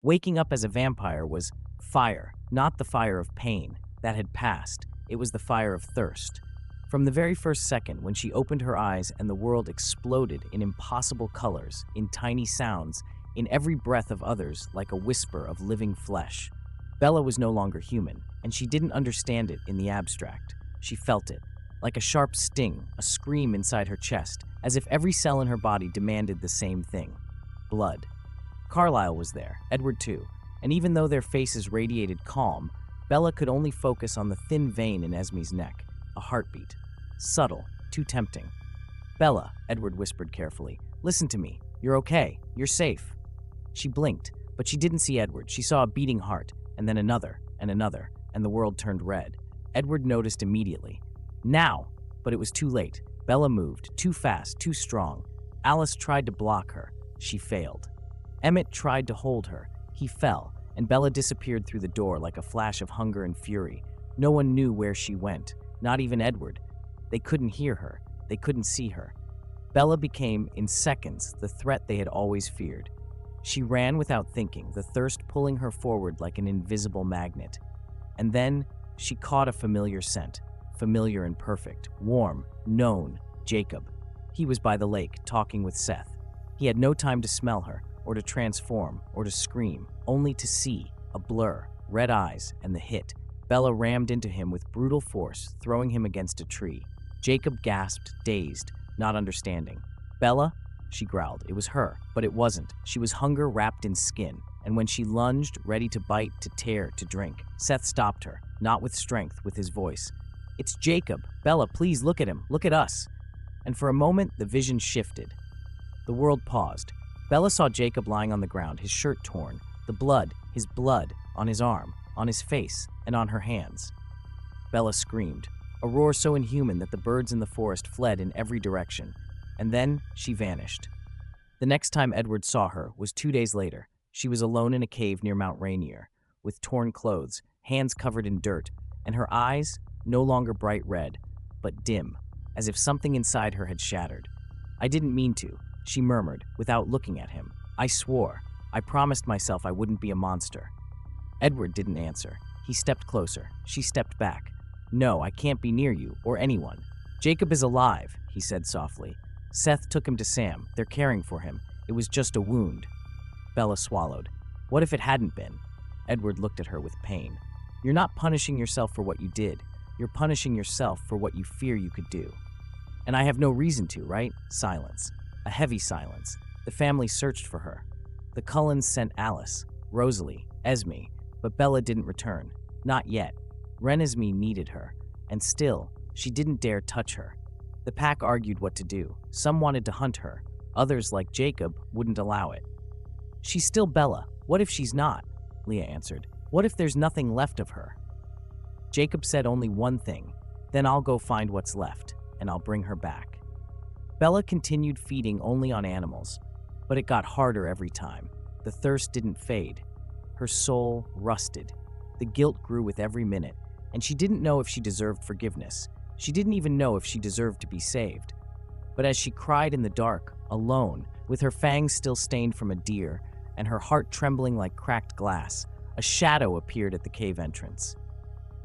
Waking up as a vampire was fire, not the fire of pain that had passed. It was the fire of thirst. From the very first second when she opened her eyes and the world exploded in impossible colors, in tiny sounds, in every breath of others like a whisper of living flesh. Bella was no longer human, and she didn't understand it in the abstract. She felt it, like a sharp sting, a scream inside her chest, as if every cell in her body demanded the same thing: blood. Carlisle was there, Edward too, and even though their faces radiated calm, Bella could only focus on the thin vein in Esme's neck, a heartbeat. Subtle, too tempting. "Bella," Edward whispered carefully, "listen to me. You're okay. You're safe." She blinked, but she didn't see Edward. She saw a beating heart, and then another, and the world turned red. Edward noticed immediately. Now! But it was too late. Bella moved, too fast, too strong. Alice tried to block her. She failed. Emmett tried to hold her. He fell, and Bella disappeared through the door like a flash of hunger and fury. No one knew where she went, not even Edward. They couldn't hear her. They couldn't see her. Bella became, in seconds, the threat they had always feared. She ran without thinking, the thirst pulling her forward like an invisible magnet. And then she caught a familiar scent, familiar and perfect, warm, known, Jacob. He was by the lake, talking with Seth. He had no time to smell her, or to transform, or to scream, only to see, a blur, red eyes, and the hit. Bella rammed into him with brutal force, throwing him against a tree. Jacob gasped, dazed, not understanding. "Bella?" she growled. It was her, but it wasn't. She was hunger wrapped in skin, and when she lunged, ready to bite, to tear, to drink, Seth stopped her, not with strength, with his voice. "It's Jacob. Bella, please look at him. Look at us." And for a moment, the vision shifted. The world paused. Bella saw Jacob lying on the ground, his shirt torn, his blood, on his arm, on his face, and on her hands. Bella screamed, a roar so inhuman that the birds in the forest fled in every direction, and then she vanished. The next time Edward saw her was 2 days later. She was alone in a cave near Mount Rainier, with torn clothes, hands covered in dirt, and her eyes no longer bright red, but dim, as if something inside her had shattered. "I didn't mean to," she murmured, without looking at him. "I swore. I promised myself I wouldn't be a monster." Edward didn't answer. He stepped closer. She stepped back. "No, I can't be near you, or anyone." "Jacob is alive," he said softly. "Seth took him to Sam. They're caring for him. It was just a wound." Bella swallowed. "What if it hadn't been?" Edward looked at her with pain. "You're not punishing yourself for what you did. You're punishing yourself for what you fear you could do." "And I have no reason to, right?" Silence. A heavy silence. The family searched for her. The Cullens sent Alice, Rosalie, Esme, but Bella didn't return. Not yet. Renesmee needed her, and still, she didn't dare touch her. The pack argued what to do. Some wanted to hunt her. Others, like Jacob, wouldn't allow it. "She's still Bella. What if she's not?" Leah answered. "What if there's nothing left of her?" Jacob said only one thing. "Then I'll go find what's left, and I'll bring her back." Bella continued feeding only on animals, but it got harder every time. The thirst didn't fade. Her soul rusted. The guilt grew with every minute, and she didn't know if she deserved forgiveness. She didn't even know if she deserved to be saved. But as she cried in the dark, alone, with her fangs still stained from a deer, and her heart trembling like cracked glass, a shadow appeared at the cave entrance.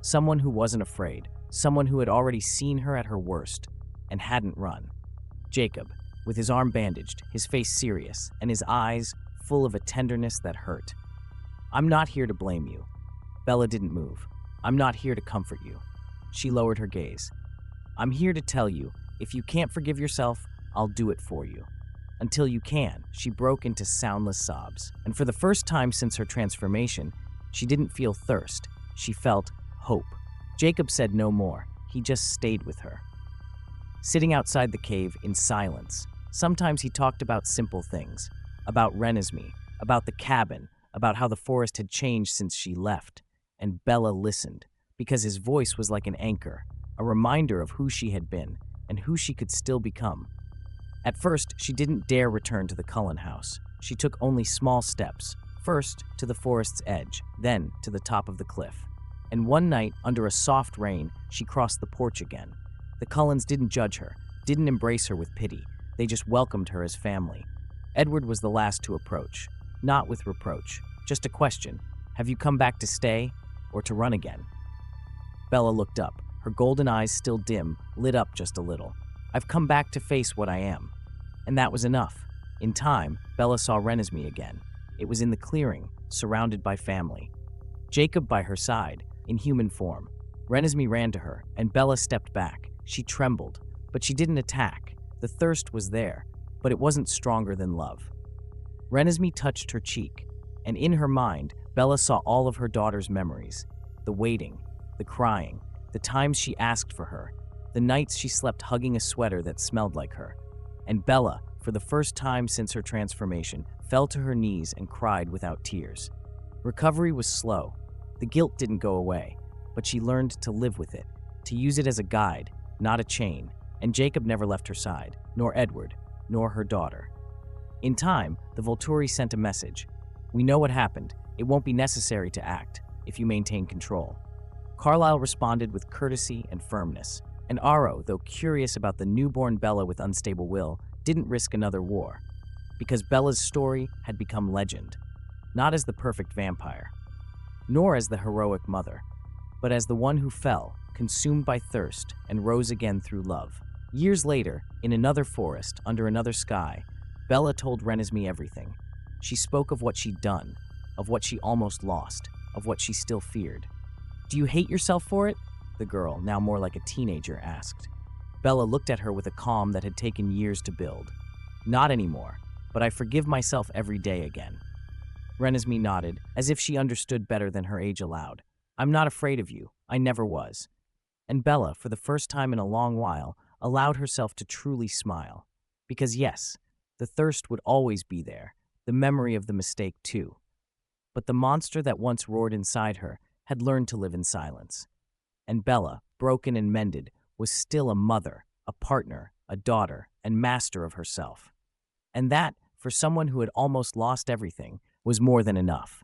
Someone who wasn't afraid, someone who had already seen her at her worst, and hadn't run. Jacob, with his arm bandaged, his face serious, and his eyes full of a tenderness that hurt. "I'm not here to blame you." Bella didn't move. "I'm not here to comfort you." She lowered her gaze. "I'm here to tell you, if you can't forgive yourself, I'll do it for you." Until you can, she broke into soundless sobs. And for the first time since her transformation, she didn't feel thirst. She felt hope. Jacob said no more. He just stayed with her. Sitting outside the cave in silence, sometimes he talked about simple things. About Renesmee, about the cabin, about how the forest had changed since she left. And Bella listened, because his voice was like an anchor, a reminder of who she had been and who she could still become. At first, she didn't dare return to the Cullen house. She took only small steps, first to the forest's edge, then to the top of the cliff. And one night, under a soft rain, she crossed the porch again. The Cullens didn't judge her, didn't embrace her with pity. They just welcomed her as family. Edward was the last to approach, not with reproach, Just a question. Have you come back to stay or to run again? Bella looked up, her golden eyes still dim, lit up just a little. I've come back to face what I am. And that was enough. In time, Bella saw Renesmee again. It was in the clearing, surrounded by family. Jacob by her side, in human form. Renesmee ran to her, and Bella stepped back. She trembled, but she didn't attack. The thirst was there, but it wasn't stronger than love. Renesmee touched her cheek, and in her mind, Bella saw all of her daughter's memories. The waiting, the crying, the times she asked for her, the nights she slept hugging a sweater that smelled like her. And Bella, for the first time since her transformation, fell to her knees and cried without tears. Recovery was slow. The guilt didn't go away, but she learned to live with it, to use it as a guide, not a chain, and Jacob never left her side, nor Edward, nor her daughter. In time, the Volturi sent a message. We know what happened. It won't be necessary to act, if you maintain control. Carlyle responded with courtesy and firmness, and Aro, though curious about the newborn Bella with unstable will, didn't risk another war, because Bella's story had become legend, not as the perfect vampire, nor as the heroic mother, but as the one who fell, consumed by thirst, and rose again through love. Years later, in another forest, under another sky, Bella told Renesmee everything. She spoke of what she'd done, of what she almost lost, of what she still feared. Do you hate yourself for it? The girl, now more like a teenager, asked. Bella looked at her with a calm that had taken years to build. Not anymore, but I forgive myself every day again. Renesmee nodded, as if she understood better than her age allowed. I'm not afraid of you. I never was. And Bella, for the first time in a long while, allowed herself to truly smile. Because yes, the thirst would always be there, the memory of the mistake too. But the monster that once roared inside her had learned to live in silence. And Bella, broken and mended, was still a mother, a partner, a daughter, and master of herself. And that, for someone who had almost lost everything, was more than enough.